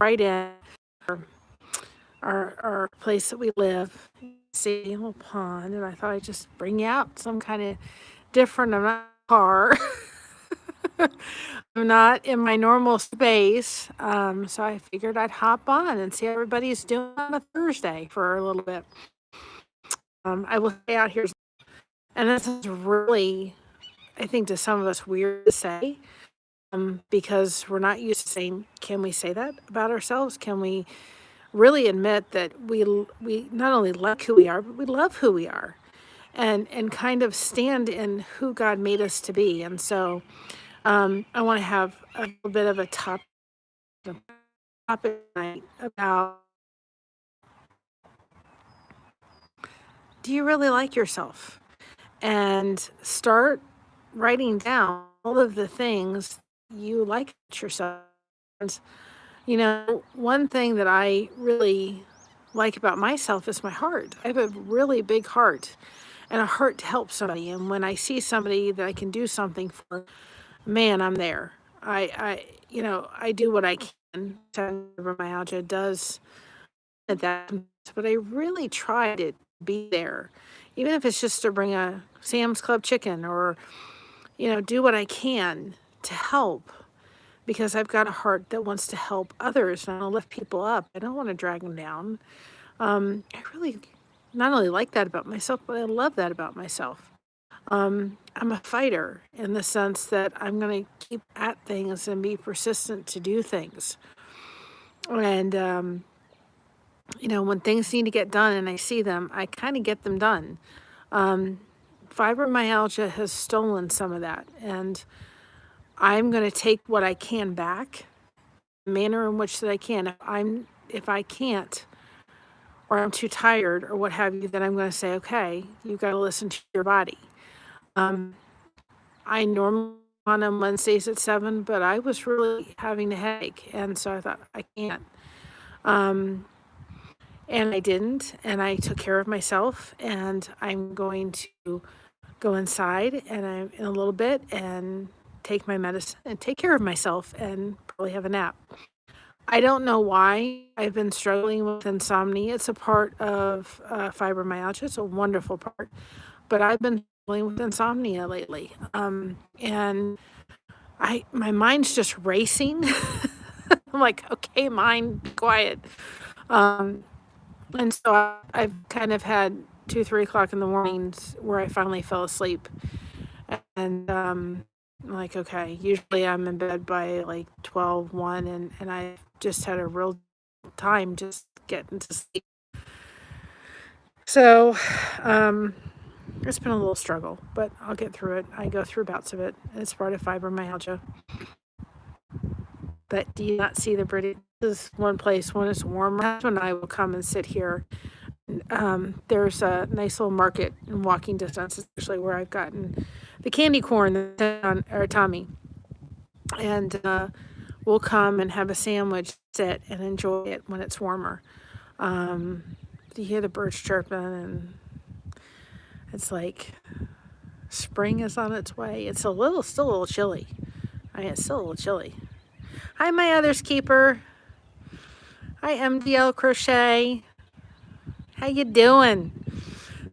right in our place that we live. See a little pond, and I thought I'd just bring out some kind of different. I'm not in a car. I'm not in my normal space, so I figured I'd hop on and see how everybody's doing on a Thursday for a little bit. I will stay out here, and this is really, I think, to some of us weird to say, because we're not used to saying, "Can we say that about ourselves? Can we really admit that we not only like who we are, but we love who we are, and kind of stand in who God made us to be?" And so, I want to have a little bit of a topic tonight about, do you really like yourself? And start writing down all of the things you like about yourself. And, one thing that I really like about myself is my heart. I have a really big heart and a heart to help somebody. And when I see somebody that I can do something for, man, I'm there. I do what I can. Fibromyalgia does that, but I really try to be there, even if it's just to bring a Sam's Club chicken or, do what I can to help, because I've got a heart that wants to help others and I want to lift people up. I don't want to drag them down. I really not only like that about myself, but I love that about myself. I'm a fighter in the sense that I'm going to keep at things and be persistent to do things. And, when things need to get done and I see them, I kind of get them done. Um, Fibromyalgia has stolen some of that. And I'm going to take what I can back, the manner in which that I can. If I can't, or I'm too tired or what have you, then I'm going to say, okay, you've got to listen to your body. I normally on Wednesdays at 7, but I was really having a headache, and so I thought, I can't. And I didn't, and I took care of myself, and I'm going to go inside and I'm in a little bit and take my medicine and take care of myself and probably have a nap. I don't know why I've been struggling with insomnia. It's a part of fibromyalgia. It's a wonderful part, but I've been struggling with insomnia lately. And my mind's just racing. I'm like, okay, mind, be quiet. And so I've kind of had 2, 3 o'clock in the mornings where I finally fell asleep. And I'm like, okay, usually I'm in bed by like 12, 1, and I just had a real time just getting to sleep. So it's been a little struggle, but I'll get through it. I go through bouts of it. It's part of fibromyalgia. But do you not see the British? This is one place when it's warmer. That's when I will come and sit here. There's a nice little market in walking distance, especially where I've gotten the candy corn on our Tommy. And we'll come and have a sandwich, sit and enjoy it when it's warmer. You hear the birds chirping, and it's like spring is on its way. It's still a little chilly. It's still a little chilly. Hi, my others keeper. Hi, MDL Crochet. How you doing?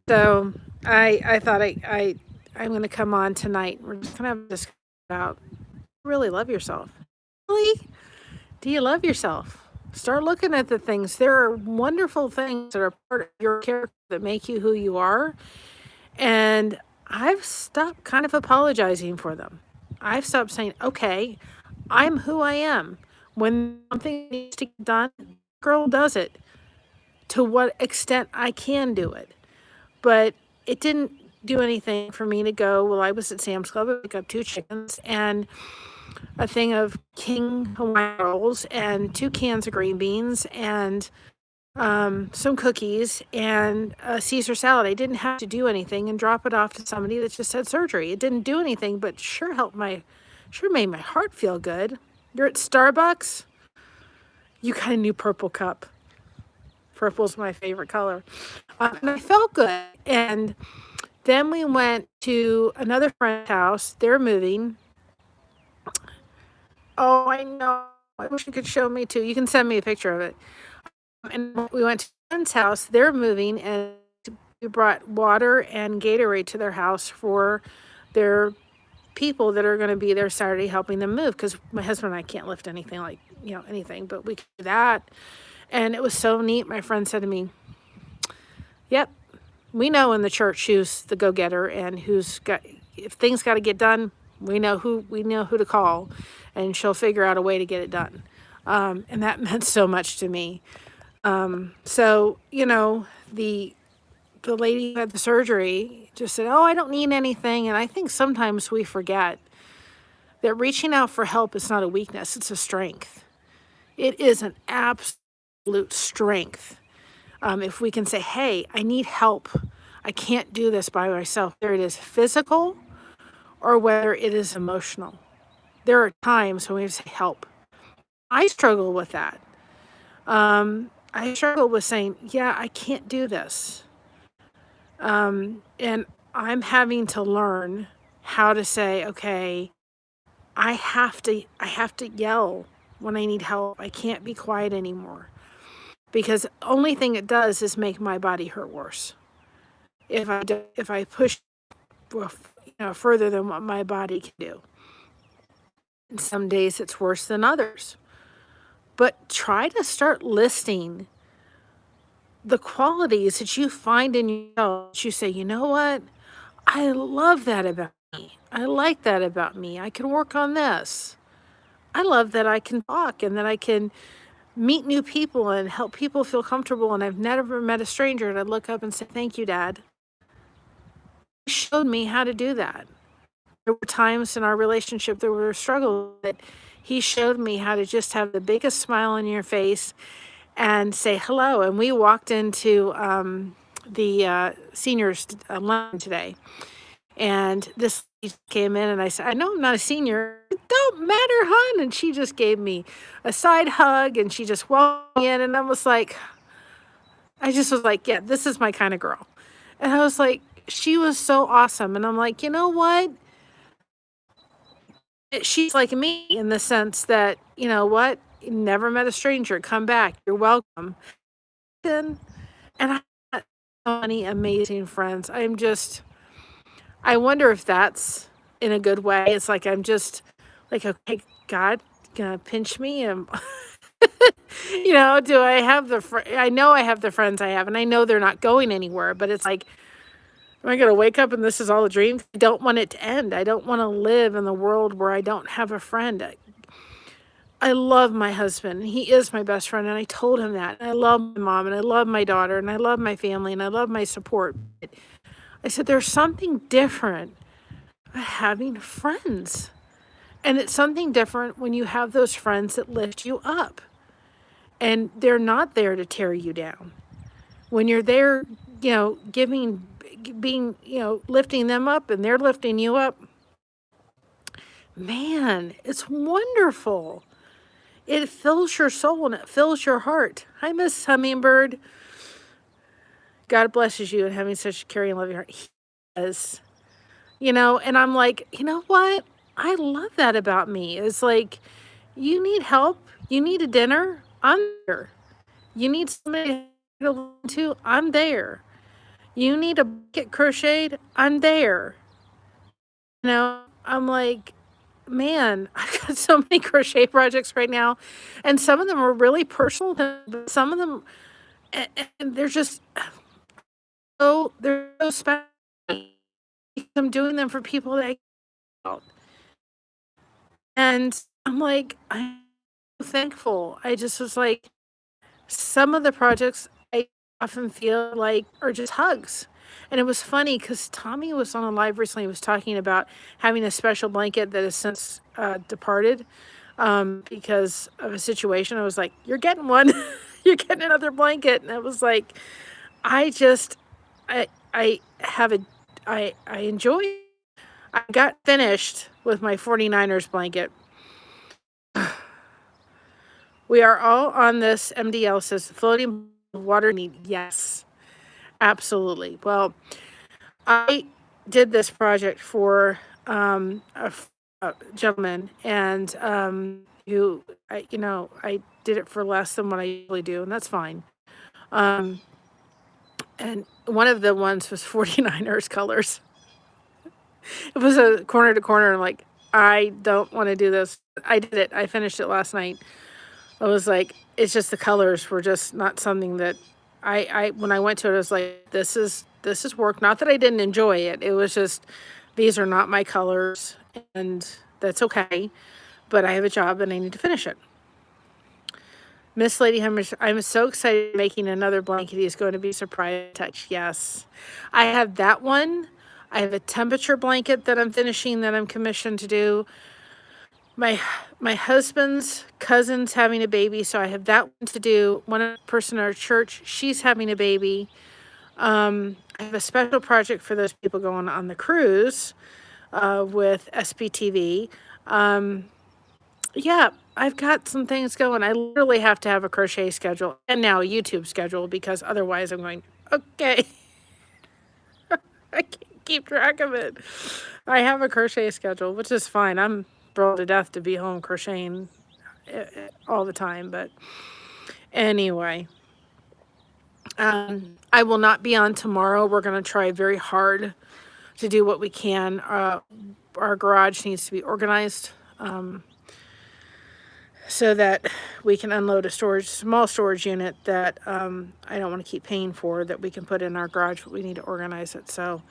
So I thought I'm going to come on tonight. We're just going to have a discussion about, really love yourself. Really? Do you love yourself? Start looking at the things. There are wonderful things that are part of your character that make you who you are. And I've stopped kind of apologizing for them. I've stopped saying, okay, I'm who I am. When something needs to get done, girl does it. To what extent I can do it. But it didn't do anything for me to go, well, I was at Sam's Club, I picked up 2 chickens and a thing of King Hawaiian rolls and 2 cans of green beans and some cookies and a Caesar salad. I didn't have to do anything and drop it off to somebody that just had surgery. It didn't do anything, but sure made my heart feel good. You're at Starbucks, you got a new purple cup. Purple's my favorite color. And I felt good. And then we went to another friend's house. They're moving. Oh, I know. I wish you could show me too. You can send me a picture of it. And we went to a friend's house. They're moving, and we brought water and Gatorade to their house for their people that are going to be there Saturday helping them move, because my husband and I can't lift anything like, anything, but we can do that. And it was so neat. My friend said to me, yep, we know in the church who's the go-getter and if things got to get done, we know who to call, and she'll figure out a way to get it done. And that meant so much to me. So, the lady who had the surgery just said, oh, I don't need anything. And I think sometimes we forget that reaching out for help is not a weakness, it's a strength. It is an absolute strength. If we can say, hey, I need help. I can't do this by myself. Whether it is physical or whether it is emotional. There are times when we have to say help. I struggle with that. I struggle with saying, yeah, I can't do this. And I'm having to learn how to say, okay, I have to yell when I need help. I can't be quiet anymore, because the only thing it does is make my body hurt worse. If I push further than what my body can do. And some days it's worse than others. But try to start listing the qualities that you find in yourself that you say, you know what? I love that about me. I like that about me. I can work on this. I love that I can talk and that I can meet new people and help people feel comfortable. And I've never met a stranger and I look up and say, thank you, Dad. He showed me how to do that. There were times in our relationship that we were struggling, that he showed me how to just have the biggest smile on your face and say hello. And we walked into the seniors lunch today. And this lady came in and I said, I know I'm not a senior. It don't matter, hon. And she just gave me a side hug and she just walked in, and I just was like, yeah, this is my kind of girl. And I was like, she was so awesome. And I'm like, you know what? She's like me in the sense that, you know what? You never met a stranger. Come back. You're welcome. And I had so many amazing friends. I wonder if that's in a good way. It's like I'm just like, okay, God, gonna pinch me, and do I have I know I have the friends I have, and I know they're not going anywhere, but it's like, am I gonna wake up and this is all a dream? I don't want it to end. I don't want to live in the world where I don't have a friend. I love my husband. He is my best friend, and I told him that. I love my mom, and I love my daughter, and I love my family, and I love my support. I said, there's something different about having friends. And it's something different when you have those friends that lift you up. And they're not there to tear you down. When you're there, lifting them up and they're lifting you up, man, it's wonderful. It fills your soul and it fills your heart. Hi, Miss Hummingbird. God blesses you and having such a caring, loving heart. He does. And I'm like, you know what? I love that about me. It's like, you need help. You need a dinner. I'm there. You need somebody to listen to. I'm there. You need a blanket crocheted. I'm there. I'm like, man, I've got so many crochet projects right now. And some of them are really personal. But some of them, and they're just they're so special. I'm doing them for people that I care about. And I'm like, I'm so thankful. I just was like, some of the projects I often feel like are just hugs. And it was funny because Tommy was on a live recently. He was talking about having a special blanket that has since departed because of a situation. I was like, you're getting one. You're getting another blanket. And I was like, I enjoy. I got finished with my 49ers blanket. We are all on this. MDL says floating water need. Yes, absolutely. Well, I did this project for a gentleman, and who, I did it for less than what I usually do, and that's fine. And one of the ones was 49 Earth colors. It was a corner to corner. I'm like, I don't want to do this. I did it. I finished it last night. I was like, it's just the colors were just not something that when I went to it, I was like, this is work. Not that I didn't enjoy it. It was just, these are not my colors, and that's okay. But I have a job and I need to finish it. Miss Lady Hummer, I'm so excited making another blanket. He's going to be surprised touch. Yes. I have that one. I have a temperature blanket that I'm finishing that I'm commissioned to do. My husband's cousin's having a baby, so I have that one to do. One person in our church, she's having a baby. I have a special project for those people going on the cruise with SPTV. Yeah, I've got some things going. I literally have to have a crochet schedule and now a YouTube schedule, because otherwise I'm going, okay, I can't keep track of it. I have a crochet schedule, which is fine. I'm thrilled to death to be home crocheting all the time. But anyway, I will not be on tomorrow. We're going to try very hard to do what we can. Our garage needs to be organized. So that we can unload a small storage unit that I don't want to keep paying for, that we can put in our garage, but we need to organize it. So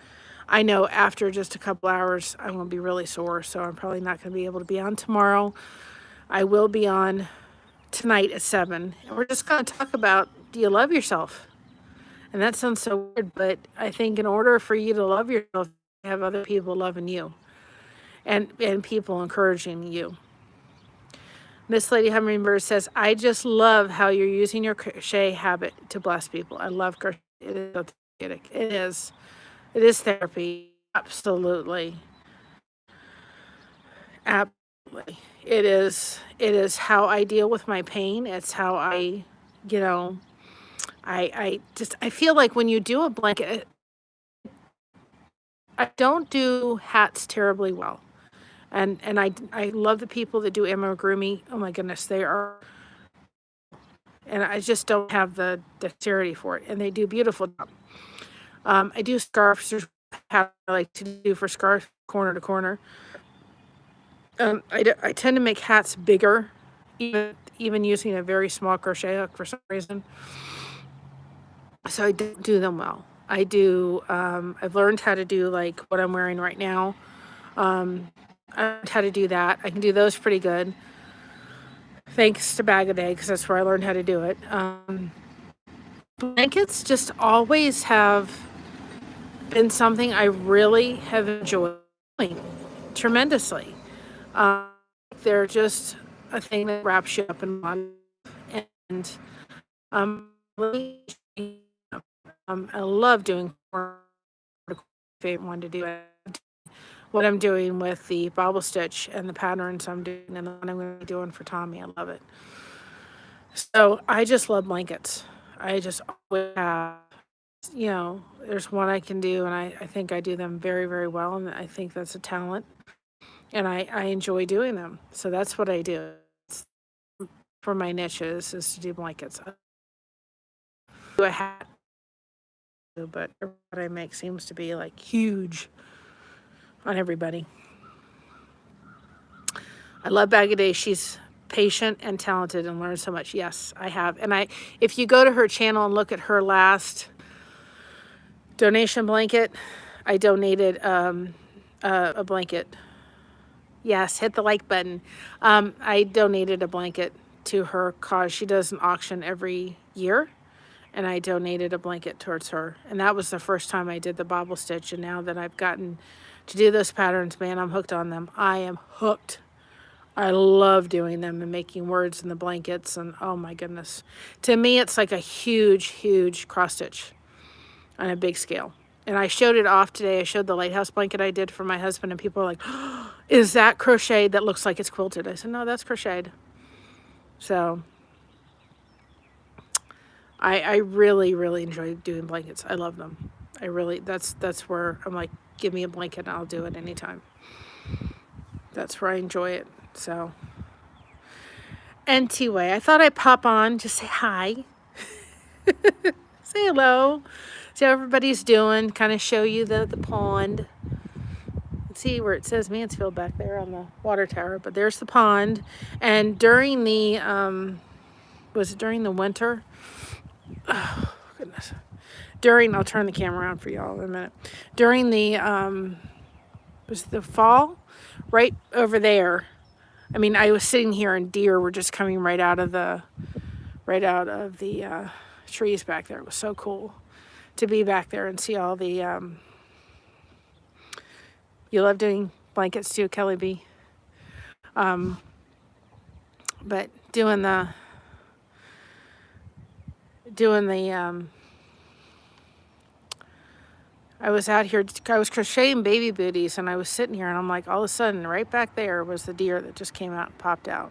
I know after just a couple hours, I won't be really sore, so I'm probably not going to be able to be on tomorrow. I will be on tonight at 7, and we're just going to talk about, do you love yourself? And that sounds so weird, but I think in order for you to love yourself, you have other people loving you and people encouraging you. Miss Lady Hummingbird says, I just love how you're using your crochet habit to bless people. I love crochet. It is so therapeutic. It is. It is therapy. Absolutely. Absolutely. It is. It is how I deal with my pain. It's how I I feel like when you do a blanket, I don't do hats terribly well. And I love the people that do amigurumi. Oh my goodness, they are, and I just don't have the dexterity for it. And they do beautiful job. I do scarves. There's hat I like to do for scarves, corner to corner. I tend to make hats bigger, even using a very small crochet hook for some reason. So I don't do them well. I do. I've learned how to do like what I'm wearing right now. I learned how to do that. I can do those pretty good. Thanks to Bag a Day, because that's where I learned how to do it. Blankets just always have been something I really have enjoyed doing tremendously. They're just a thing that wraps you up in one. And really, I love doing favorite one to do it. What I'm doing with the bobble stitch and the patterns I'm doing, and the one I'm going to be doing for Tommy. I love it. So I just love blankets. I just always have, there's one I can do, and I think I do them very, very well, and I think that's a talent, and I enjoy doing them. So that's what I do for my niches, is to do blankets. I do a hat, but what I make seems to be like huge on everybody. I love Bag a Day. She's patient and talented and learns so much. Yes, I have. And if you go to her channel and look at her last donation blanket, I donated a blanket. Yes, hit the like button. I donated a blanket to her cause. She does an auction every year, and I donated a blanket towards her. And that was the first time I did the bobble stitch. And now that I've gotten to do those patterns, man, I'm hooked on them. I am hooked. I love doing them and making words in the blankets, and oh my goodness. To me, it's like a huge, huge cross stitch on a big scale. And I showed it off today. I showed the lighthouse blanket I did for my husband, and people are like, oh, is that crocheted? That looks like it's quilted. I said, no, that's crocheted. So I really, really enjoy doing blankets. I love them. I really, that's where I'm like, give me a blanket and I'll do it anytime. That's where I enjoy it. So Anyway, I thought I'd pop on, just say hi, say hello, see how everybody's doing, kind of show you the pond. See where it says Mansfield back there on the water tower, but there's the pond. And during the, was it during the winter? Oh, goodness. I'll turn the camera around for y'all in a minute. During the, was the fall? Right over there. I mean, I was sitting here and deer were just coming right out of the trees back there. It was so cool to be back there and see all the, you love doing blankets too, Kelly B. But doing the, I was out here, I was crocheting baby booties, and I was sitting here, and I'm like, all of a sudden, right back there was the deer that just came out and popped out.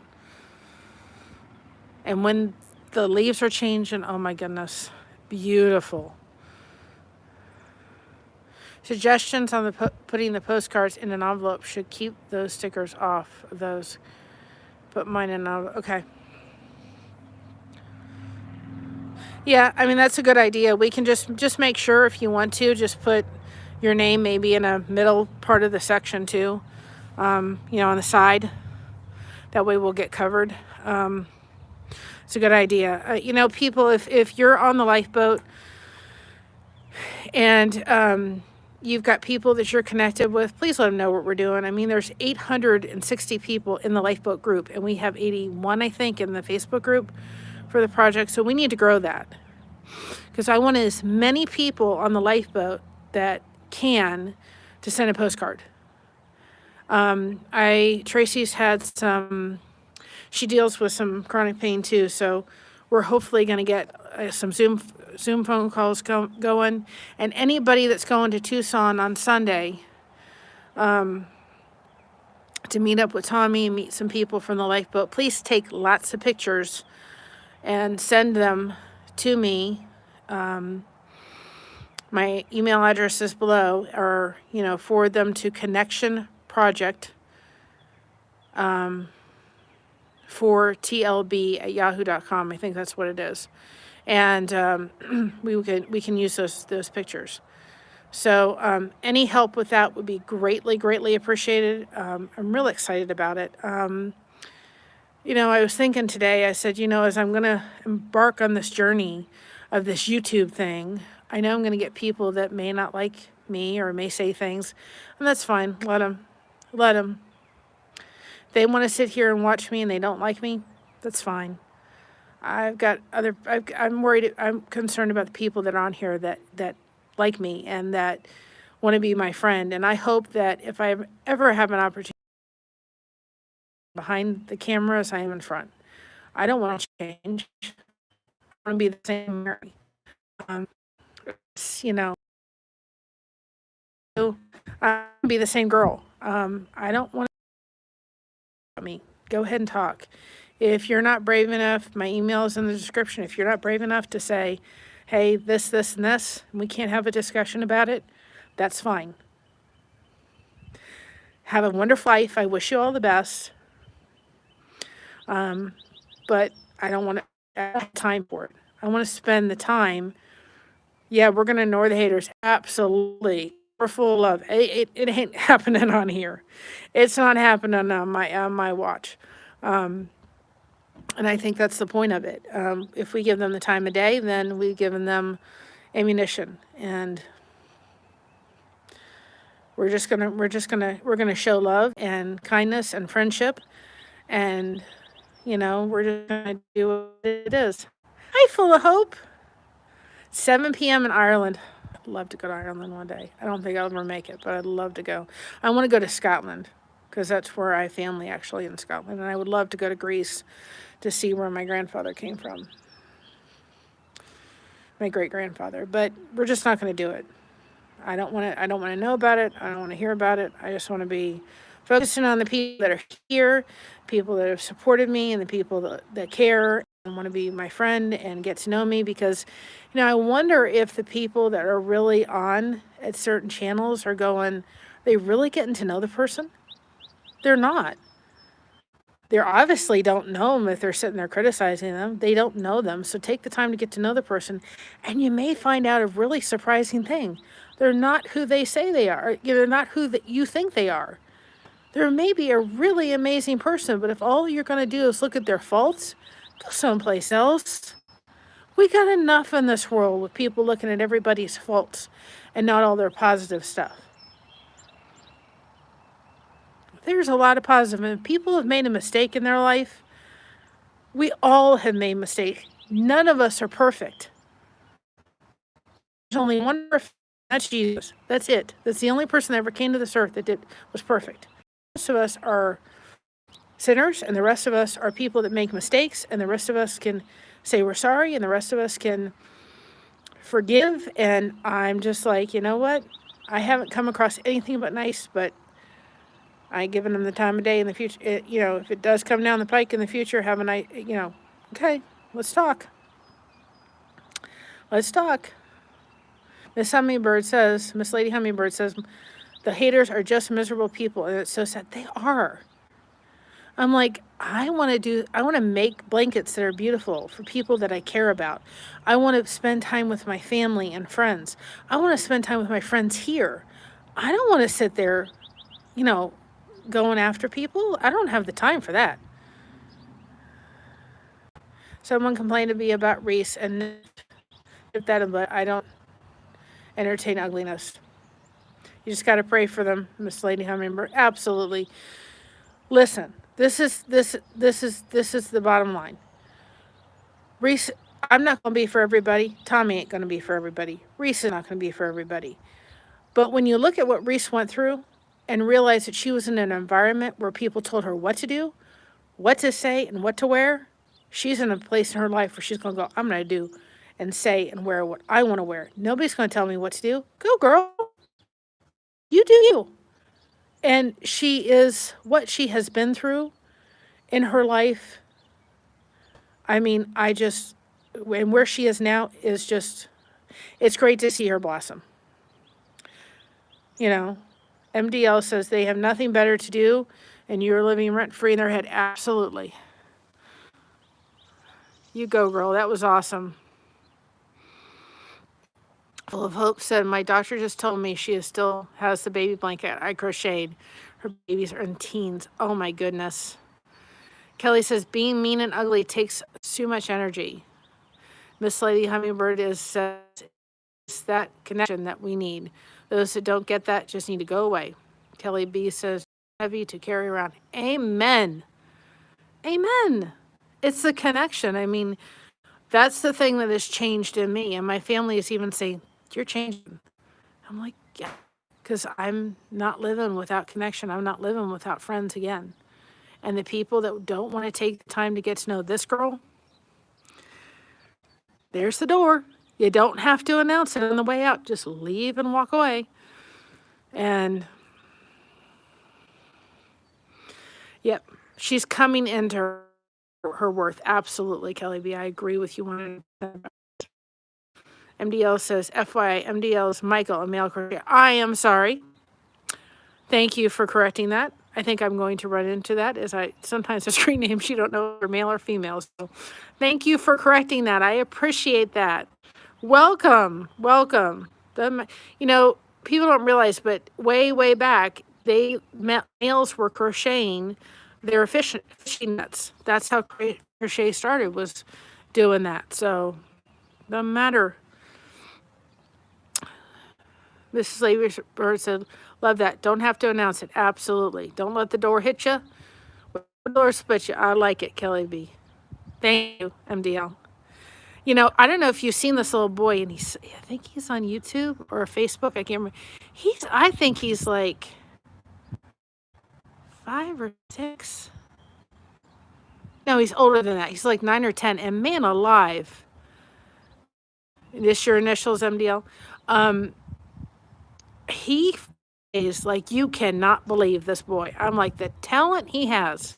And when the leaves are changing, oh my goodness, beautiful. Suggestions on the putting the postcards in an envelope. Should keep those stickers off of those. Put mine in an envelope. Okay. Yeah, I mean, that's a good idea. We can just make sure, if you want to, just put your name maybe in a middle part of the section too, on the side. That way we'll get covered. It's a good idea. People, if you're on the lifeboat and you've got people that you're connected with, please let them know what we're doing. I mean, there's 860 people in the lifeboat group, and we have 81, I think, in the Facebook group for the project. So we need to grow that, because I want as many people on the lifeboat that can to send a postcard. Tracy's had some, she deals with some chronic pain too, so we're hopefully going to get some Zoom phone calls going. And anybody that's going to Tucson on Sunday to meet up with Tommy and meet some people from the lifeboat, please take lots of pictures and send them to me. My email address is below, or forward them to Connection Project for tlb@yahoo.com. I think that's what it is, and we can use those pictures. So any help with that would be greatly appreciated. I'm really excited about it. I was thinking today, I said, as I'm going to embark on this journey of this YouTube thing, I know I'm going to get people that may not like me or may say things, and that's fine. Let them. They want to sit here and watch me and they don't like me, that's fine. I'm concerned about the people that are on here that like me and that want to be my friend. And I hope that if I ever have an opportunity behind the camera as I am in front, I don't want to change. I want to be the same Mary. I want to be the same girl. I don't want to me. Go ahead and talk. If you're not brave enough, my email is in the description. If you're not brave enough to say, hey, this, and this, and we can't have a discussion about it, that's fine. Have a wonderful life. I wish you all the best. But I don't want to have time for it. I want to spend the time. Yeah, we're going to ignore the haters. Absolutely. We're full of love. It ain't happening on here. It's not happening on my watch. And I think that's the point of it. If we give them the time of day, then we've given them ammunition, and we're gonna show love and kindness and friendship, and we're just gonna do what it is. Hi, full of hope. 7 p.m. in Ireland. I'd love to go to Ireland one day. I don't think I'll ever make it, but I'd love to go. I want to go to Scotland, because that's where I have family actually in Scotland, and I would love to go to Greece to see where my grandfather came from. My great-grandfather. But we're just not going to do it. I don't want to know about it. I don't want to hear about it. I just want to be focusing on the people that are here, people that have supported me, and the people that care and want to be my friend and get to know me, because I wonder if the people that are really on at certain channels are they really getting to know the person? They're not. They obviously don't know them if they're sitting there criticizing them. They don't know them. So take the time to get to know the person, and you may find out a really surprising thing. They're not who they say they are. They're not who that you think they are. There may be a really amazing person, but if all you're going to do is look at their faults, go someplace else. We got enough in this world with people looking at everybody's faults and not all their positive stuff. There's a lot of positive, and people have made a mistake in their life. We all have made mistakes. None of us are perfect. There's only one perfect, that's Jesus. That's it. That's the only person that ever came to this earth that was perfect. The rest of us are sinners, and the rest of us are people that make mistakes, and the rest of us can say we're sorry, and the rest of us can forgive. And I'm just like, you know what? I haven't come across anything but nice, but I ain't giving them the time of day in the future. If it does come down the pike in the future, have a night, okay, let's talk. Let's talk. Miss Lady Hummingbird says, the haters are just miserable people. And it's so sad. They are. I'm like, I want to make blankets that are beautiful for people that I care about. I want to spend time with my family and friends. I want to spend time with my friends here. I don't want to sit there, going after people. I don't have the time for that. Someone complained to me about Reese, and but I don't entertain ugliness. You just got to pray for them, Miss Lady Hummingbird. Absolutely. Listen, this is the bottom line. Reese, I'm not going to be for everybody. Tommy ain't going to be for everybody. Reese is not going to be for everybody. But when you look at what Reese went through and realize that she was in an environment where people told her what to do, what to say, and what to wear, she's in a place in her life where she's going to go, I'm going to do and say and wear what I want to wear. Nobody's going to tell me what to do. Go, girl. You do you. And she is what she has been through in her life. I mean, and where she is now is just, it's great to see her blossom. MDL says they have nothing better to do and you're living rent-free in their head. Absolutely. You go, girl. That was awesome. Full of Hope said, my doctor just told me she still has the baby blanket I crocheted. Her babies are in teens. Oh my goodness. Kelly says, being mean and ugly takes too much energy. Miss Lady Hummingbird says, it's that connection that we need. Those that don't get that just need to go away. Kelly B says, heavy to carry around. Amen. Amen. It's the connection. I mean, that's the thing that has changed in me. And my family is even saying, you're changing. I'm like, yeah, because I'm not living without connection. I'm not living without friends again. And the people that don't want to take the time to get to know this girl, there's the door. You don't have to announce it on the way out. Just leave and walk away. And, yep, she's coming into her worth. Absolutely, Kelly B. I agree with you 100%. MDL says, FYI, MDL is Michael, a male crocheter. I am sorry. Thank you for correcting that. I think I'm going to run into that as sometimes the screen names you don't know if they're male or female. So thank you for correcting that. I appreciate that. Welcome. Welcome. People don't realize, but way back, males were crocheting their fishing nets. That's how crochet started, was doing that. So doesn't matter. Mrs. Lady Bird said, love that. Don't have to announce it. Absolutely. Don't let the door hit you. The door split you. I like it, Kelly B. Thank you, MDL. I don't know if you've seen this little boy, and I think he's on YouTube or Facebook. I can't remember. I think he's like 5 or 6. No, he's older than that. He's like 9 or 10. And man alive. This your initials, MDL? He is like, you cannot believe this boy. I'm like, the talent he has.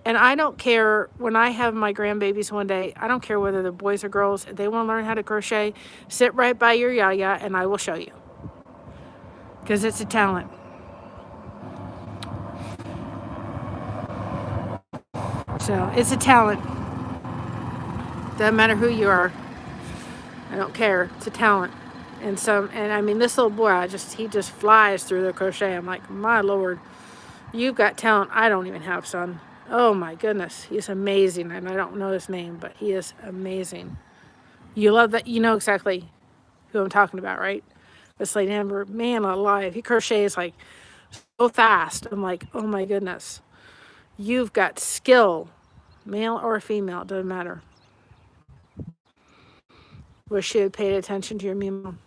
And I don't care, when I have my grandbabies one day, I don't care whether they're boys or girls. If they want to learn how to crochet, sit right by your yaya and I will show you. Because it's a talent. So it's a talent. Doesn't matter who you are. I don't care. It's a talent. And I mean, this little boy, he just flies through the crochet. I'm like, my Lord, you've got talent I don't even have, son. Oh my goodness. He's amazing. And I don't know his name, but he is amazing. You love that. You know exactly who I'm talking about, right? This lady Amber, man alive. He crochets like so fast. I'm like, oh my goodness. You've got skill, male or female, it doesn't matter. Wish you had paid attention to your memo.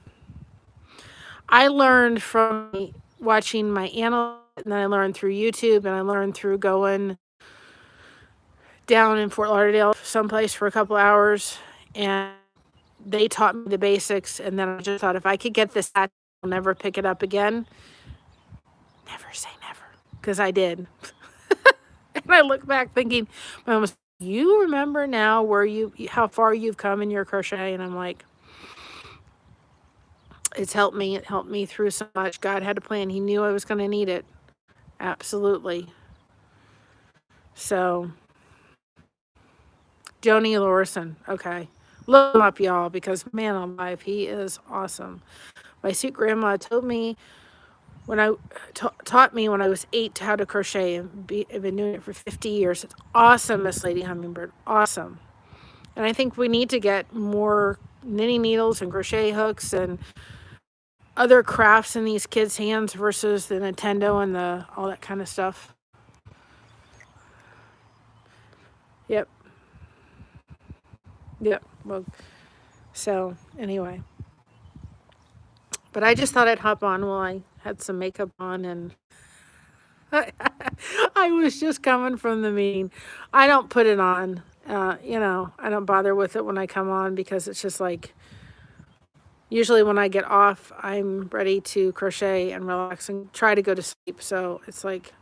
I learned from watching my analyst, and then I learned through YouTube, and I learned through going down in Fort Lauderdale someplace for a couple hours, and they taught me the basics, and then I just thought, if I could get this, I'll never pick it up again. Never say never, because I did. And I look back thinking, my mom was, you remember now how far you've come in your crochet? And I'm like, it's helped me. It helped me through so much. God had a plan. He knew I was going to need it. Absolutely. So, Joni Lorison. Okay. Look him up, y'all, because man alive, he is awesome. My sweet grandma told me taught me when I was 8 how to crochet, and I've been doing it for 50 years. It's awesome, Miss Lady Hummingbird. Awesome. And I think we need to get more knitting needles and crochet hooks and other crafts in these kids' hands versus the Nintendo and all that kind of stuff. Yep. Well, so anyway. But I just thought I'd hop on while I had some makeup on, and I was just coming from the meeting. I don't put it on. I don't bother with it when I come on, because it's just like, usually when I get off, I'm ready to crochet and relax and try to go to sleep. So it's like,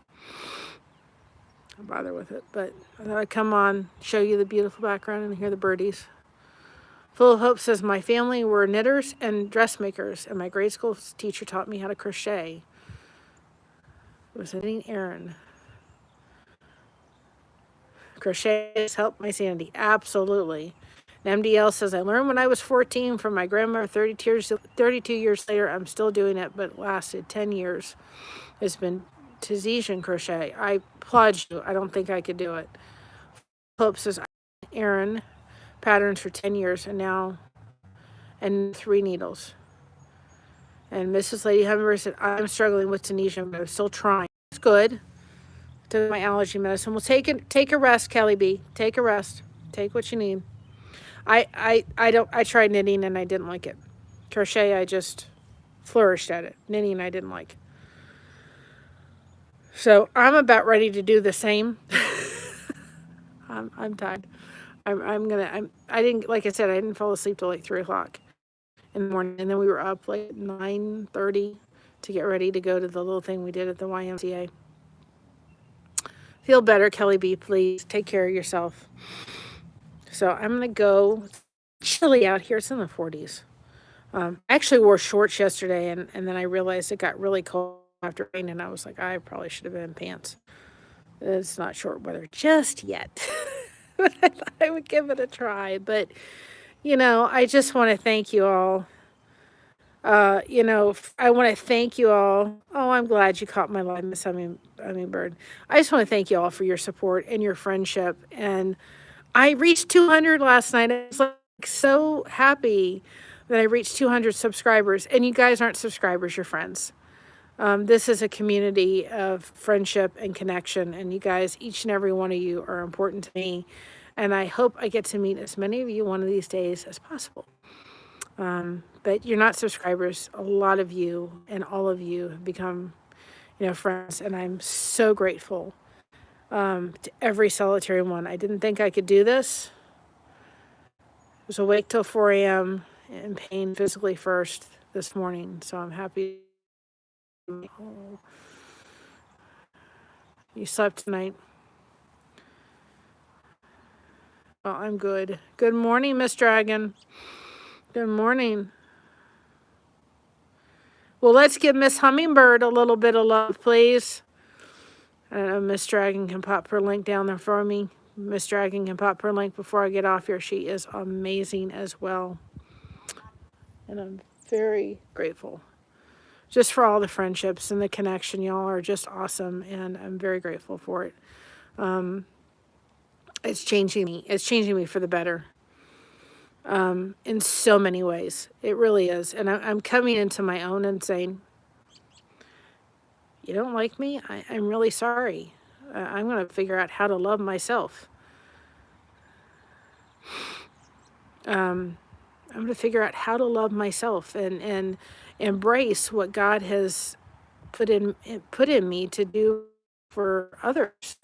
I don't bother with it. But I thought I'd come on, show you the beautiful background, and hear the birdies. Full of Hope says, my family were knitters and dressmakers, and my grade school teacher taught me how to crochet. It was a knitting errand. Crochet has helped my sanity. Absolutely. And MDL says, I learned when I was 14 from my grandmother. 32 years later, I'm still doing it, but it lasted 10 years. It's been Tahitian crochet. I applaud you. I don't think I could do it. Hope says, Aaron, patterns for 10 years and 3 needles. And Mrs. Lady Hummingbird said, I'm struggling with Tunisian, but I'm still trying. It's good. To my allergy medicine. Well, take a rest, Kelly B. Take a rest. Take what you need. I tried knitting and I didn't like it. Crochet, I just flourished at it. Knitting, I didn't like. So I'm about ready to do the same. I'm tired. I didn't, like I said, I didn't fall asleep till like 3 o'clock in the morning, and then we were up like 9:30 to get ready to go to the little thing we did at the YMCA. Feel better, Kelly B, please. Take care of yourself. So I'm going to go. It's chilly out here. It's in the 40s. I actually wore shorts yesterday, and then I realized it got really cold after rain, and I was like, I probably should have been in pants. It's not short weather just yet. But I thought I would give it a try. But, I just want to thank you all. I want to thank you all. Oh, I'm glad you caught my live, Miss Hummingbird. I just want to thank you all for your support and your friendship. And I reached 200 last night. I was like so happy that I reached 200 subscribers. And you guys aren't subscribers, you're friends. This is a community of friendship and connection. And you guys, each and every one of you are important to me. And I hope I get to meet as many of you one of these days as possible. But you're not subscribers. A lot of you and all of you have become, friends. And I'm so grateful to every solitary one. I didn't think I could do this. I was awake till 4 a.m. in pain physically first this morning. So I'm happy. Oh. You slept tonight. Well, I'm good. Good morning, Miss Dragon. Good morning. Well, let's give Miss Hummingbird a little bit of love, please. I don't know, Miss Dragon can pop her link down there for me. Miss Dragon can pop her link before I get off here. She is amazing as well. And I'm very grateful just for all the friendships and the connection. Y'all are just awesome, and I'm very grateful for it. It's changing me. It's changing me for the better in so many ways. It really is. And I'm coming into my own and saying, you don't like me? I'm really sorry. I'm going to figure out how to love myself. I'm going to figure out how to love myself and embrace what God has put in me to do for others.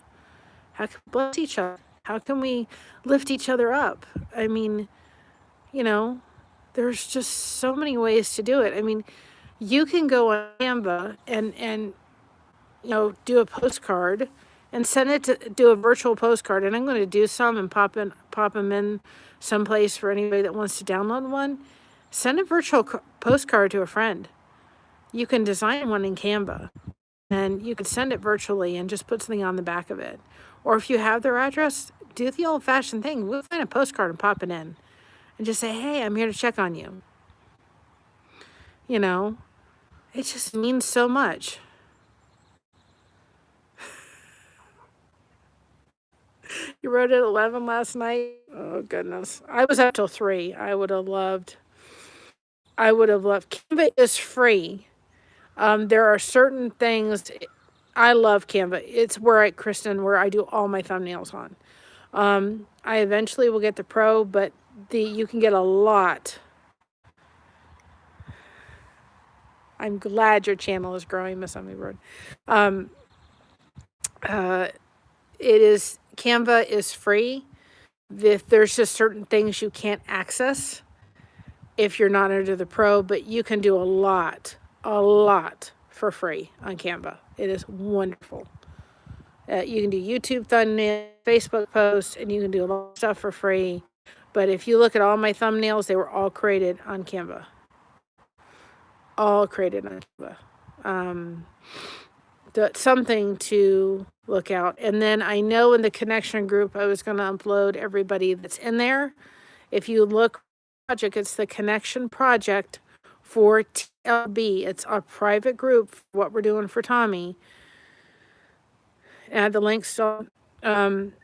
How can we bless each other? How can we lift each other up? I mean, you know, there's just so many ways to do it. I mean, you can go on Canva and you know, do a postcard and send it to do a virtual postcard. And I'm going to do some and pop them in someplace for anybody that wants to download one. Send a virtual postcard to a friend. You can design one in Canva and you can send it virtually and just put something on the back of it. Or if you have their address, do the old-fashioned thing. We'll find a postcard and pop it in and just say, hey, I'm here to check on you. You know, it just means so much. You wrote at 11 last night? Oh, goodness. I was up till 3. I would have loved. Canva is free. There are certain things. I love Canva. It's where where I do all my thumbnails on. I eventually will get the Pro, but you can get a lot. I'm glad your channel is growing, Miss Hummingbird. Canva is free. There's just certain things you can't access if you're not under the Pro, but you can do a lot for free on Canva. It is wonderful. You can do YouTube thumbnails, Facebook posts, and you can do a lot of stuff for free. But if you look at all my thumbnails, they were all created on Canva. All created on Canva. That's something to look out. And then I know in the connection group, I was going to upload everybody that's in there. If you look project, it's the connection project for TLB. It's a private group, what we're doing for Tommy. Add the links. So, I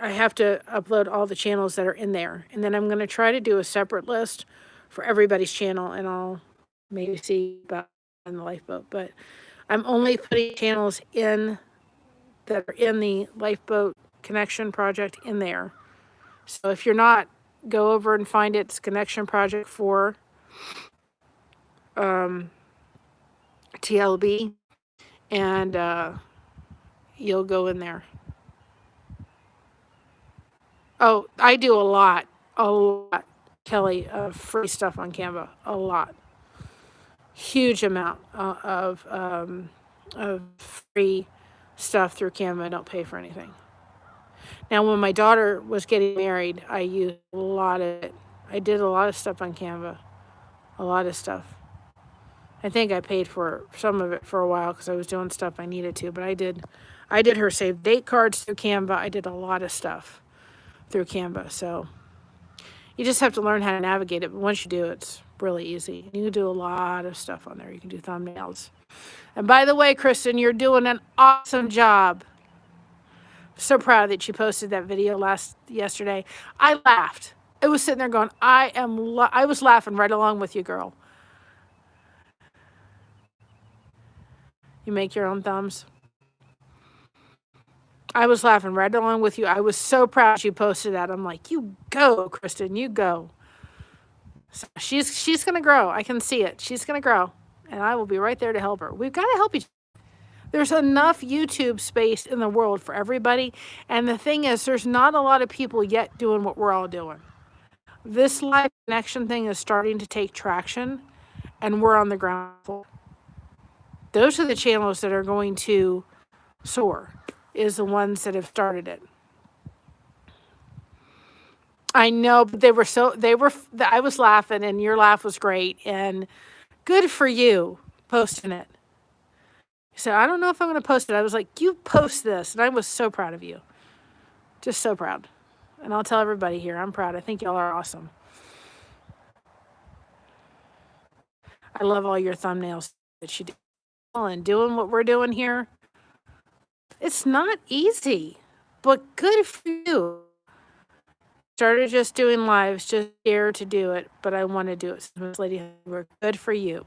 have to upload all the channels that are in there. And then I'm going to try to do a separate list for everybody's channel, and I'll maybe see about in the lifeboat. But I'm only putting channels in that are in the lifeboat connection project in there. So if you're not, go over and find it. It's connection project for TLB, and you'll go in there. Oh, I do a lot, Kelly, of free stuff on Canva. A lot. Huge amount of free stuff through Canva. I don't pay for anything. Now, when my daughter was getting married, I used a lot of it. I did a lot of stuff on Canva. A lot of stuff. I think I paid for some of it for a while because I was doing stuff I needed to, but I did her save date cards through Canva. I did a lot of stuff through Canva. So you just have to learn how to navigate it. But once you do, it's really easy. You can do a lot of stuff on there. You can do thumbnails. And by the way, Kristen, you're doing an awesome job. So proud that you posted that video yesterday. I laughed. I was sitting there going, I was laughing right along with you, girl. You make your own thumbs. I was laughing right along with you. I was so proud you posted that. I'm like, you go, Kristen, you go. So she's going to grow. I can see it. She's going to grow. And I will be right there to help her. We've got to help each other. There's enough YouTube space in the world for everybody. And the thing is, there's not a lot of people yet doing what we're all doing. This live connection thing is starting to take traction. And we're on the ground floor. Those are the channels that are going to soar. Is the ones that have started it. I know, but I was laughing and your laugh was great and good for you posting it. He said, I don't know if I'm going to post it. I was like, you post this. And I was so proud of you. Just so proud. And I'll tell everybody here, I'm proud. I think y'all are awesome. I love all your thumbnails that you do. And doing what we're doing here. It's not easy, but good for you. Started just doing lives, just scared to do it, but I want to do it. Miss Lady, we're good for you.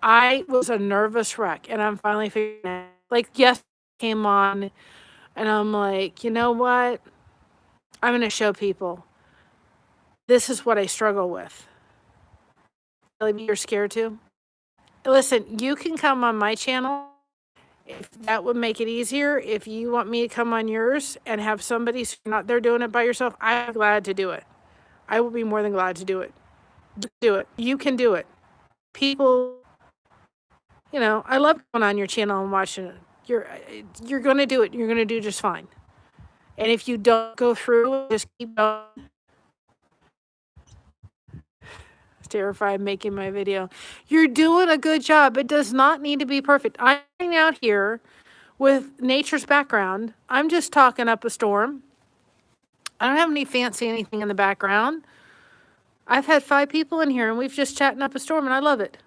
I was a nervous wreck, and I'm finally figuring out. Like, yes, came on, and I'm like, you know what? I'm going to show people. This is what I struggle with. You're scared too? Listen, you can come on my channel. If that would make it easier, if you want me to come on yours and have somebody so you're not there doing it by yourself, I'm glad to do it. I will be more than glad to do it. Do it. You can do it. People, I love going on your channel and watching it. You're going to do it. You're going to do just fine. And if you don't go through, just keep going. Terrified making my video. You're doing a good job. It does not need to be perfect. I'm out here with nature's background. I'm just talking up a storm. I don't have any fancy anything in the background. I've had 5 people in here and we've just chatting up a storm and I love it.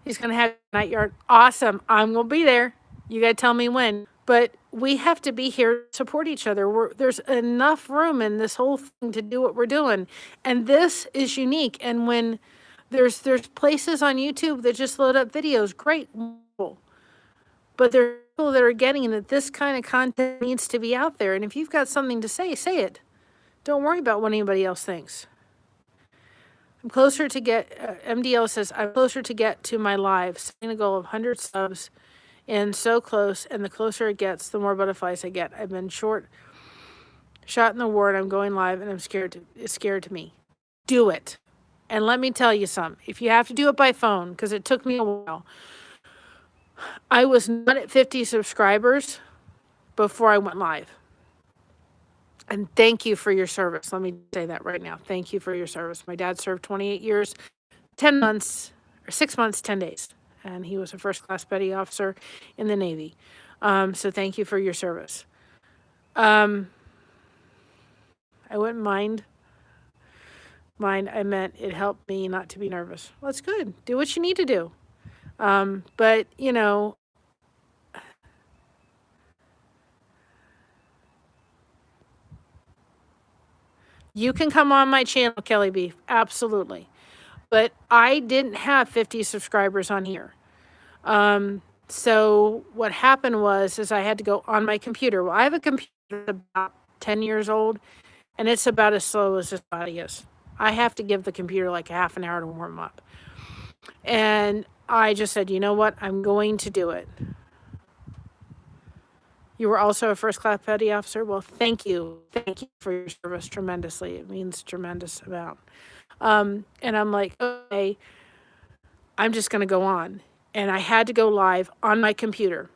He's going to have a night yard. Awesome. I'm going to be there. You got to tell me when. But we have to be here to support each other. There's enough room in this whole thing to do what we're doing. And this is unique. And when there's places on YouTube that just load up videos, great. But there are people that are getting that this kind of content needs to be out there. And if you've got something to say, say it. Don't worry about what anybody else thinks. I'm closer to MDL says, I'm closer to get to my live. Setting a goal of 100 subs. And so close, and the closer it gets, the more butterflies I get. I've been shot in the ward. I'm going live, and it's scared to me. Do it. And let me tell you something. If you have to do it by phone, because it took me a while, I was not at 50 subscribers before I went live. And thank you for your service. Let me say that right now. Thank you for your service. My dad served 28 years, 10 months, or 6 months, 10 days. And he was a first-class petty officer in the Navy. So thank you for your service. I wouldn't mind. I meant it helped me not to be nervous. Well, that's good. Do what you need to do. But, you can come on my channel, Kelly Beef. Absolutely. But I didn't have 50 subscribers on here. So what happened is I had to go on my computer. Well, I have a computer that's about 10 years old, and it's about as slow as this body is. I have to give the computer like a half an hour to warm up. And I just said, you know what? I'm going to do it. You were also a first-class petty officer? Well, thank you. Thank you for your service tremendously. It means tremendous amount. And I'm like, okay, I'm just going to go on. And I had to go live on my computer.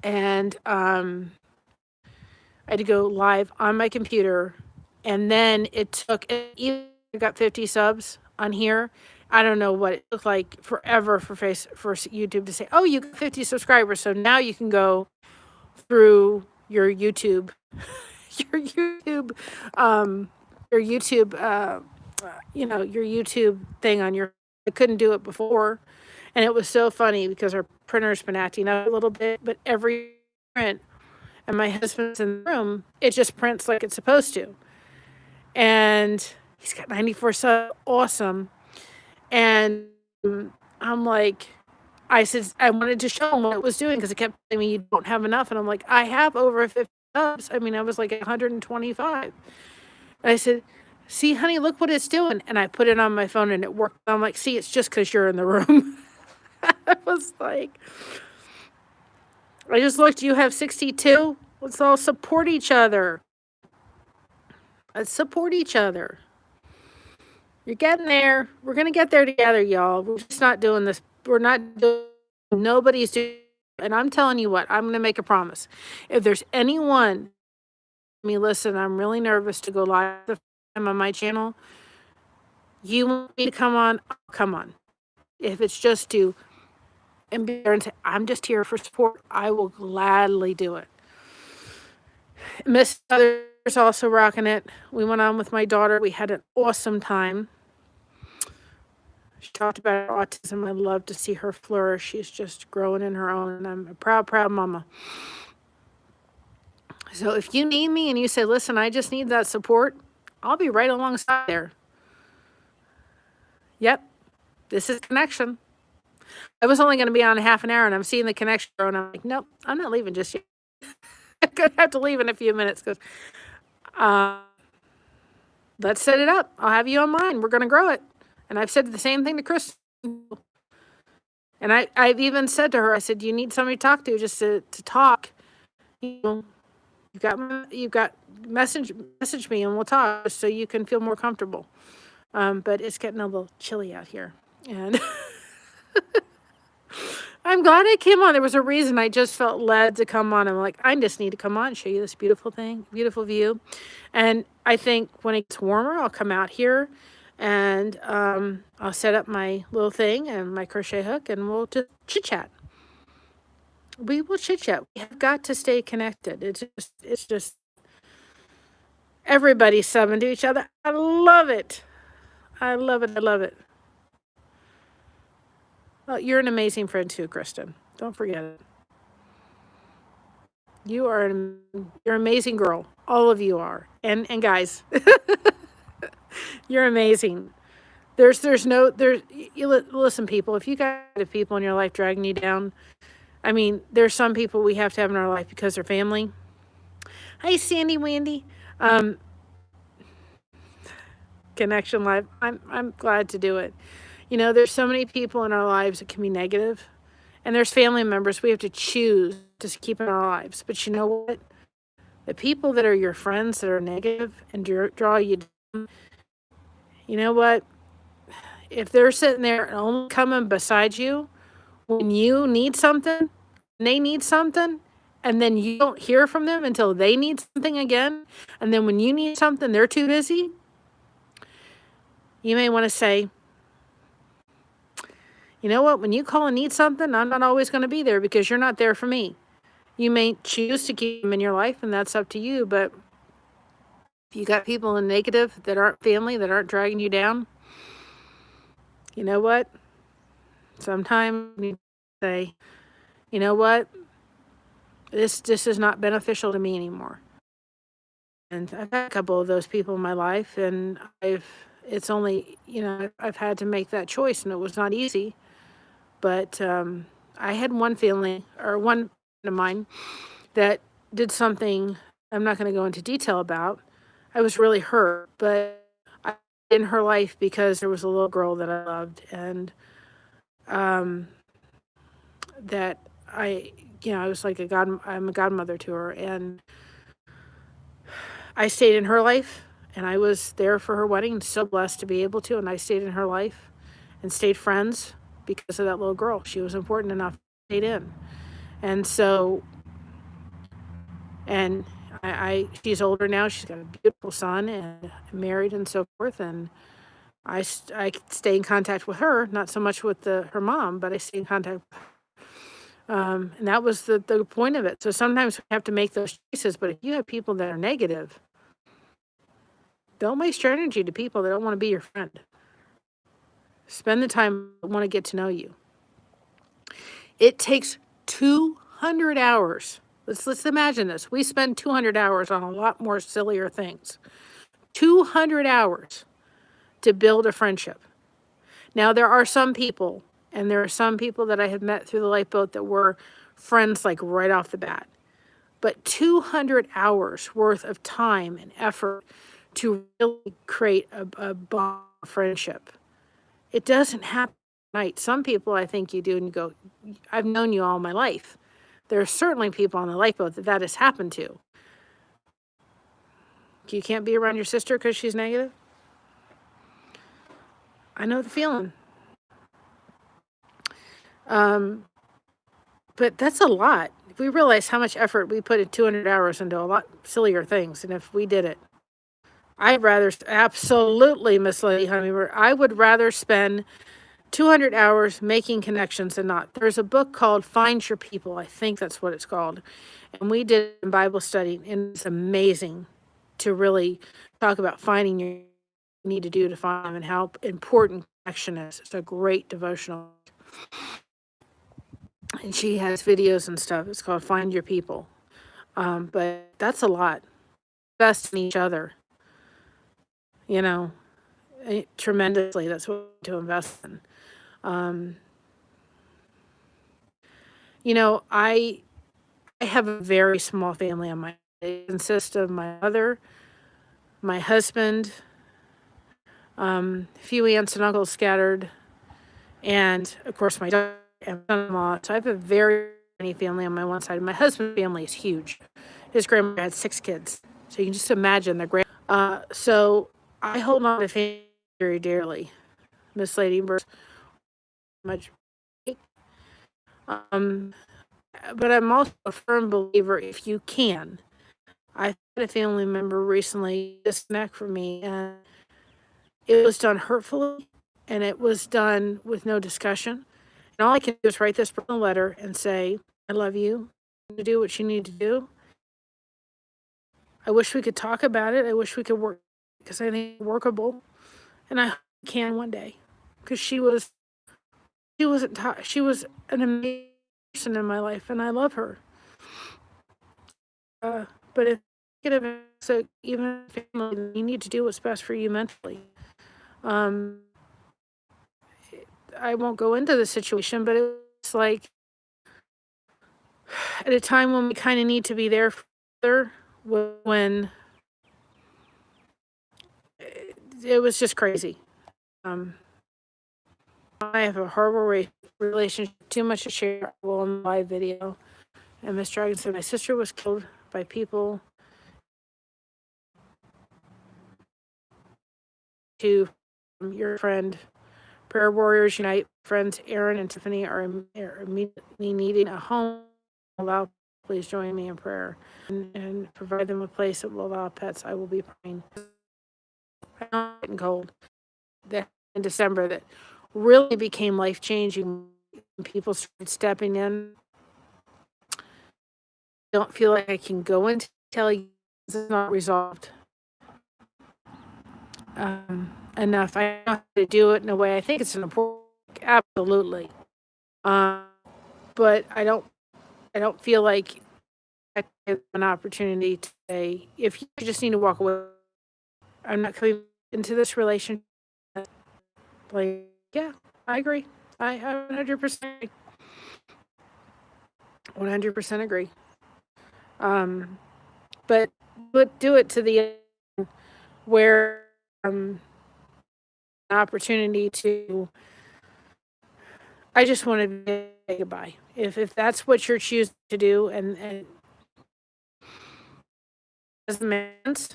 And I had to go live on my computer. And then it took, even I got 50 subs on here. I don't know what it looked like forever for YouTube to say, oh, you got 50 subscribers. So now you can go through your YouTube, your YouTube thing on your, I couldn't do it before. And it was so funny because our printer's been acting up a little bit, but every print, and my husband's in the room, it just prints like it's supposed to. And he's got 94 subs, awesome. And I'm like, I said, I wanted to show him what it was doing because it kept telling me you don't have enough. And I'm like, I have over 50 subs. I mean, I was like 125. And I said, see, honey, look what it's doing. And I put it on my phone and it worked. I'm like, see, it's just because you're in the room. I was like, I just looked, you have 62. Let's all support each other. Let's support each other. You're getting there. We're going to get there together, y'all. We're just not doing this. We're not doing, nobody's doing, and I'm telling you what, I'm going to make a promise. If there's anyone, listen, I'm really nervous to go live the first time on my channel. You want me to come on? I'll come on. If it's just to and be there and say, I'm just here for support, I will gladly do it. Miss Others also rocking it. We went on with my daughter. We had an awesome time. She talked about her autism. I love to see her flourish. She's just growing in her own, and I'm a proud, proud mama. So if you need me and you say, listen, I just need that support, I'll be right alongside there. Yep, this is connection. I was only going to be on half an hour, and I'm seeing the connection grow, and I'm like, nope, I'm not leaving just yet. I'm going to have to leave in a few minutes because let's set it up. I'll have you on mine. We're going to grow it. And I've said the same thing to Chris. And I've even said to her, I said, you need somebody to talk to just to talk. You know, you've got message me and we'll talk so you can feel more comfortable. But it's getting a little chilly out here. And I'm glad I came on. There was a reason I just felt led to come on. I'm like, I just need to come on and show you this beautiful thing, beautiful view. And I think when it gets warmer, I'll come out here and I'll set up my little thing and my crochet hook and we'll just chit-chat. We will chit-chat. We have got to stay connected. It's just everybody subbing to each other. I love it. I love it. I love it. Well, you're an amazing friend too, Kristen. Don't forget it. You're an amazing girl. All of you are. And guys, you're amazing. Listen, people, if you got people in your life dragging you down, I mean, there's some people we have to have in our life because they're family. Hi, Sandy Wandy. Connection Live. I'm glad to do it. You know, there's so many people in our lives that can be negative, and there's family members we have to choose to keep in our lives. But you know what? The people that are your friends that are negative and draw you down, you know what? If they're sitting there and only coming beside you when you need something, and they need something, and then you don't hear from them until they need something again, and then when you need something, they're too busy, you may want to say, you know what, when you call and need something, I'm not always going to be there because you're not there for me. You may choose to keep them in your life, and that's up to you, but if you got people in negative that aren't family, that aren't dragging you down, you know what? Sometimes you say, you know what? This is not beneficial to me anymore. And I've had a couple of those people in my life, and it's only, you know, I've had to make that choice, and it was not easy. But I had one friend of mine that did something I'm not going to go into detail about. I was really hurt, but I in her life because there was a little girl that I loved, and that I was like I'm a godmother to her, and I stayed in her life, and I was there for her wedding, so blessed to be able to, and I stayed in her life and stayed friends because of that little girl. She was important enough to stay in. And so, and she's older now, she's got a beautiful son and married and so forth, and I stay in contact with her, not so much with her mom, but I stay in contact with her. And that was the point of it. So sometimes we have to make those choices, but if you have people that are negative, don't waste your energy to people that don't want to be your friend. Spend the time to want to get to know you. It takes 200 hours. Let's imagine this. We spend 200 hours on a lot more sillier things. 200 hours to build a friendship. Now, there are some people, and there are some people that I have met through the lifeboat that were friends like right off the bat. But 200 hours worth of time and effort to really create a bond of friendship. It doesn't happen overnight. Some people I think you do and you go, I've known you all my life. There are certainly people on the lifeboat that has happened to. You can't be around your sister because she's negative? I know the feeling. But that's a lot. If we realize how much effort we put in 200 hours into a lot sillier things, and if we did it, I'd rather, absolutely, Miss Lady Hummingbird, I would rather spend 200 hours making connections and not. There's a book called Find Your People. I think that's what it's called. And we did it in Bible study, and it's amazing to really talk about finding your need to do to find them and how important connection is. It's a great devotional. And she has videos and stuff. It's called Find Your People. But that's a lot. Invest in each other, you know, tremendously. That's what we need to invest in. You know, I have a very small family on my. It consists of my mother, my husband, a few aunts and uncles scattered, and of course my daughter and son-in-law. So I have a very tiny family on my one side. My husband's family is huge. His grandmother had 6 kids, so you can just imagine the grand. So I hold on to family very dearly. Miss Lady Bird, much. But I'm also a firm believer if you can. I had a family member recently disconnect from me, and it was done hurtfully, and it was done with no discussion. And all I can do is write this personal letter and say, I love you. To do what you need to do. I wish we could talk about it. I wish we could work because I think it's workable, and I hope we can one day. Because she was an amazing person in my life, and I love her. But if so even family, you need to do what's best for you mentally. I won't go into the situation, but it's like at a time when we kind of need to be there for when it was just crazy. I have a horrible relationship, too much to share. Well, in my video, and Miss Dragon said my sister was killed by people to your friend. Prayer Warriors Unite. Friends Aaron and Tiffany are immediately needing a home. Allow, please join me in prayer and provide them a place that will allow pets. I will be praying. I'm getting cold. That in December that really became life changing. People started stepping in. Don't feel like I can go into tell you this is not resolved enough. I know how to do it in a way. I think it's an important, absolutely. But I don't feel like I have an opportunity to say, if you just need to walk away, I'm not coming into this relationship. Like, yeah, I agree. I 100% agree. 100% agree. But do it to the end where an opportunity to. I just want to say goodbye. If that's what you're choosing to do, and doesn't make sense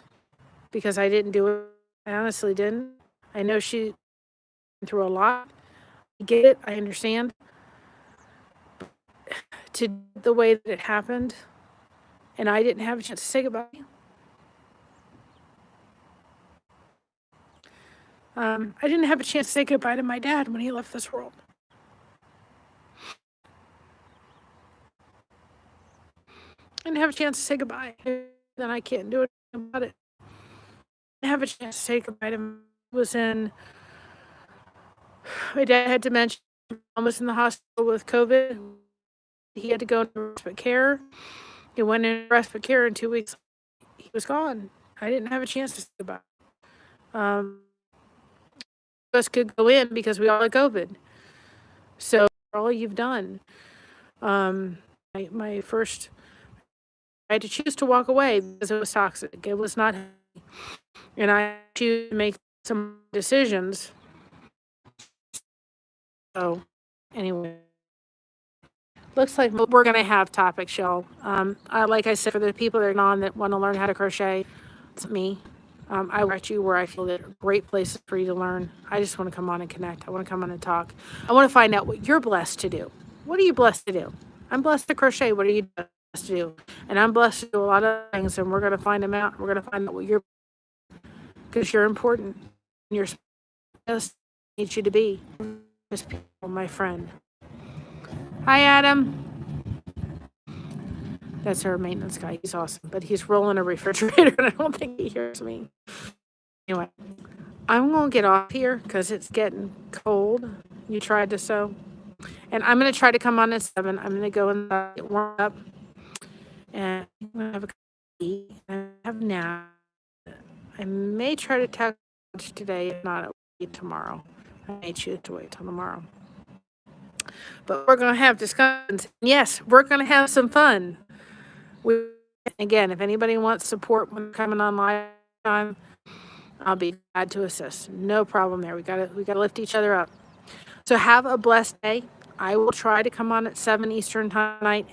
because I didn't do it. I honestly didn't. I know she went through a lot. I get it. I understand. To the way that it happened, and I didn't have a chance to say goodbye. I didn't have a chance to say goodbye to my dad when he left this world. I didn't have a chance to say goodbye. Then I can't do anything about it. I didn't have a chance to say goodbye to him. Was in. My dad had dementia. Mom was in the hospital with COVID. He had to go into respite care. He went into respite care in 2 weeks. He was gone. I didn't have a chance to say goodbye. Us could go in because we all had COVID. So all you've done. My first, I had to choose to walk away because it was toxic. It was not healthy. And I choose to make some decisions. So anyway, looks like we're going to have topics, y'all. Like I said, for the people that are on that want to learn how to crochet, it's me. I will you where I feel that are great places for you to learn. I just want to come on and connect. I want to come on and talk. I want to find out what you're blessed to do. What are you blessed to do? I'm blessed to crochet. What are you blessed to do? And I'm blessed to do a lot of things, and we're going to find them out. We're going to find out what you're, because you're important. You're just needs you to be. Just my friend. Hi, Adam. That's our maintenance guy. He's awesome, but he's rolling a refrigerator, and I don't think he hears me. Anyway, I'm going to get off here because it's getting cold. You tried to sew. And I'm going to try to come on at 7. I'm going to go and get warmed up. And I'm going to have a coffee. I have now. I may try to tackle lunch today, if not, it'll be tomorrow. I may choose to wait till tomorrow. But we're going to have discussions. Yes, we're going to have some fun. Again, if anybody wants support when coming on live time, I'll be glad to assist. No problem there. We gotta lift each other up. So have a blessed day. I will try to come on at 7 Eastern time tonight.